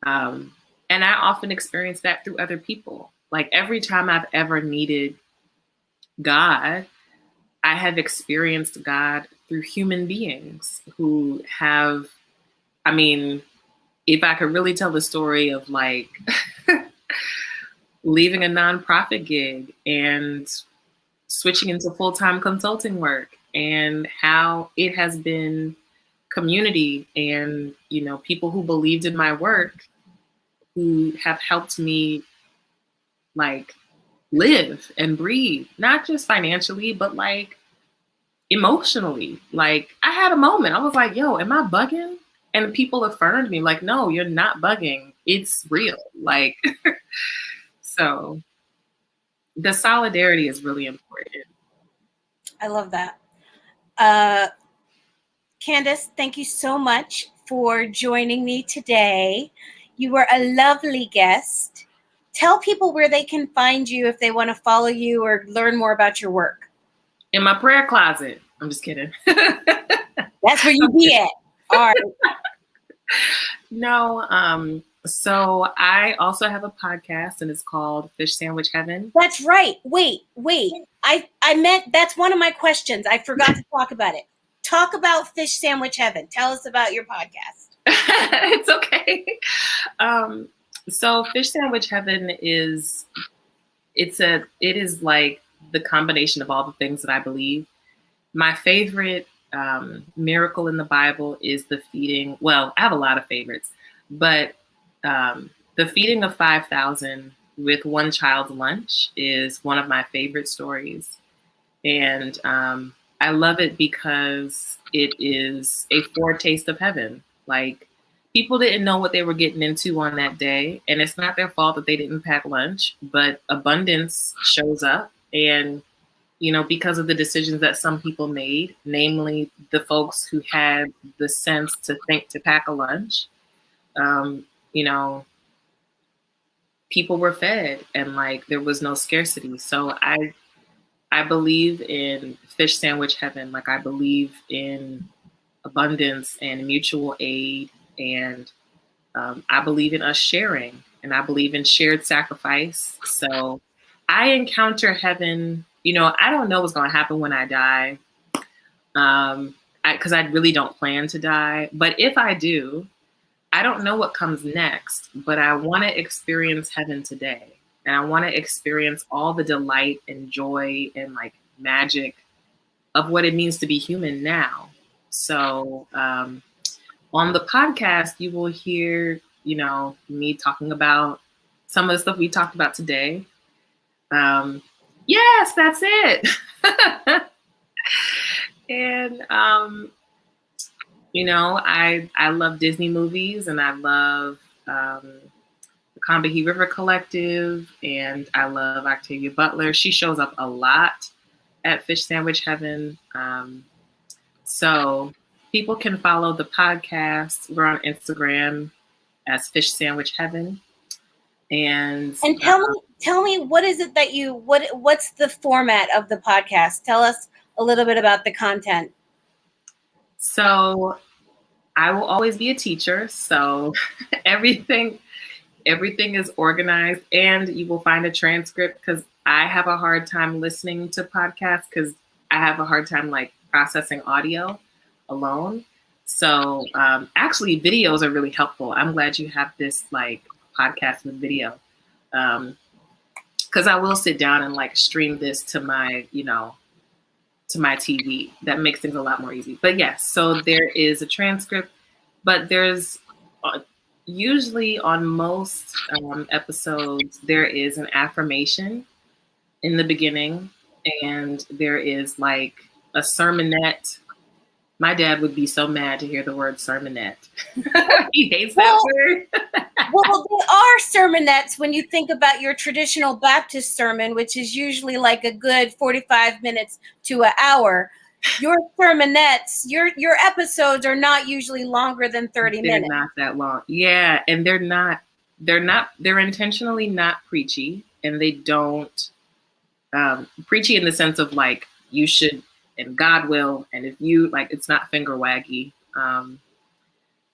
S2: And I often experience that through other people. Like, every time I've ever needed God, I have experienced God through human beings who have, I mean, if I could really tell the story of, like, leaving a nonprofit gig and switching into full-time consulting work, and how it has been community and, people who believed in my work who have helped me, like, live and breathe, not just financially, but, like, emotionally. Like, I had a moment, I was like, yo, am I bugging? And people affirmed me, like, no, you're not bugging. It's real. Like, so the solidarity is really important.
S1: I love that. Candace, thank you so much for joining me today. You were a lovely guest. Tell people where they can find you if they want to follow you or learn more about your work.
S2: In my prayer closet. I'm just kidding.
S1: That's where you be at. All right.
S2: No, so I also have a podcast, and it's called Fish Sandwich Heaven.
S1: That's right. Wait. I meant, that's one of my questions. I forgot to talk about it. Talk about Fish Sandwich Heaven. Tell us about your podcast.
S2: It's okay. So Fish Sandwich Heaven it is like the combination of all the things that I believe. My favorite miracle in the Bible is the feeding. Well, I have a lot of favorites, but the feeding of 5,000 with one child's lunch is one of my favorite stories. And I love it because it is a foretaste of heaven. Like, people didn't know what they were getting into on that day. And it's not their fault that they didn't pack lunch, but abundance shows up. And, because of the decisions that some people made, namely the folks who had the sense to think to pack a lunch, you know, people were fed and like there was no scarcity. So I believe in fish sandwich heaven. Like I believe in abundance and mutual aid, and I believe in us sharing, and I believe in shared sacrifice. So I encounter heaven. I don't know what's going to happen when I die, because I really don't plan to die. But if I do, I don't know what comes next, but I want to experience heaven today. And I want to experience all the delight and joy and like magic of what it means to be human now. So on the podcast, you will hear, me talking about some of the stuff we talked about today. Yes, that's it. And, I love Disney movies, and I love the Combahee River Collective, and I love Octavia Butler. She shows up a lot at Fish Sandwich Heaven. So people can follow the podcast. We're on Instagram as Fish Sandwich Heaven. And
S1: tell me what is it that what's the format of the podcast? Tell us a little bit about the content.
S2: So I will always be a teacher. So everything is organized, and you will find a transcript, because I have a hard time listening to podcasts because I have a hard time like processing audio alone. So actually videos are really helpful. I'm glad you have this like podcast with video, because I will sit down and like stream this to my, to my TV. That makes things a lot more easy. But yes, so there is a transcript, but there's usually on most episodes, there is an affirmation in the beginning, and there is like a sermonette. My dad would be so mad to hear the word sermonette. He hates that word.
S1: Well, there are sermonettes when you think about your traditional Baptist sermon, which is usually like a good 45 minutes to an hour. Your sermonettes, your episodes are not usually longer than 30 minutes.
S2: They're not that long. Yeah, and they're intentionally not preachy, and they don't preachy in the sense of like you should and God will, and if you like, it's not finger waggy.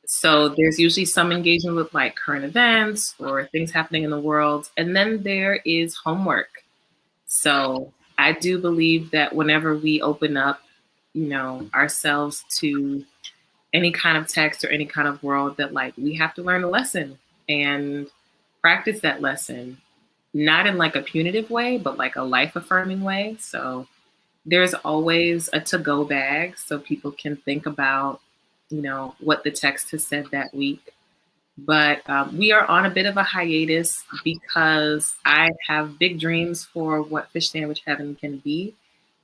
S2: So there's usually some engagement with like current events or things happening in the world. And then there is homework. So I do believe that whenever we open up, ourselves to any kind of text or any kind of world, that like we have to learn a lesson and practice that lesson, not in like a punitive way, but like a life affirming way. So there's always a to-go bag so people can think about, what the text has said that week. But we are on a bit of a hiatus because I have big dreams for what Fish Sandwich Heaven can be.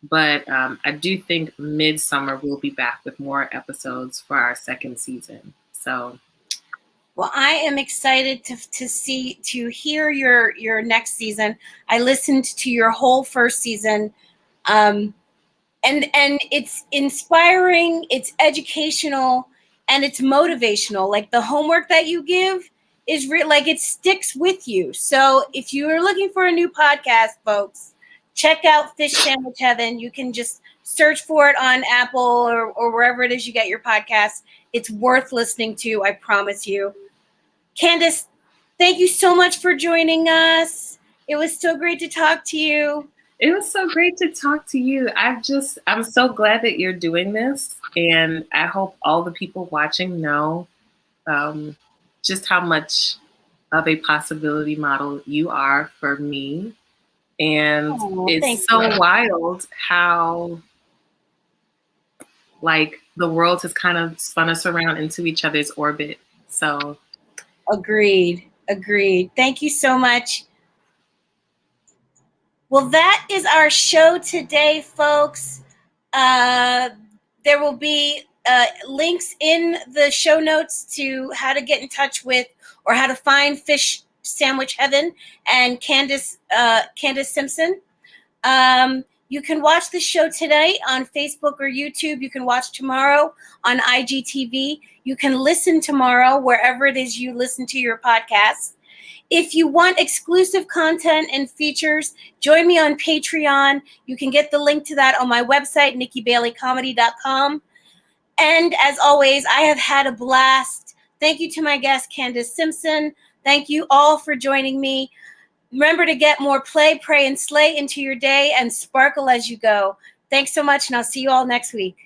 S2: But I do think midsummer we'll be back with more episodes for our second season. So,
S1: well, I am excited to hear your next season. I listened to your whole first season. And it's inspiring, it's educational, and it's motivational. Like the homework that you give is like it sticks with you. So if you are looking for a new podcast, folks, check out Fish Sandwich Heaven. You can just search for it on Apple or wherever it is you get your podcasts. It's worth listening to, I promise you. Candace, thank you so much for joining us. It was so great to talk to you.
S2: It was so great to talk to you. I'm so glad that you're doing this. And I hope all the people watching know just how much of a possibility model you are for me. And it's so wild how like the world has kind of spun us around into each other's orbit. So
S1: agreed. Thank you so much. Well, that is our show today, folks. There will be links in the show notes to how to get in touch with or how to find Fish Sandwich Heaven and Candace Simpson. You can watch the show tonight on Facebook or YouTube. You can watch tomorrow on IGTV. You can listen tomorrow wherever it is you listen to your podcasts. If you want exclusive content and features, join me on Patreon. You can get the link to that on my website, nikkibaileycomedy.com. And as always, I have had a blast. Thank you to my guest, Candace Simpson. Thank you all for joining me. Remember to get more play, pray, and slay into your day and sparkle as you go. Thanks so much, and I'll see you all next week.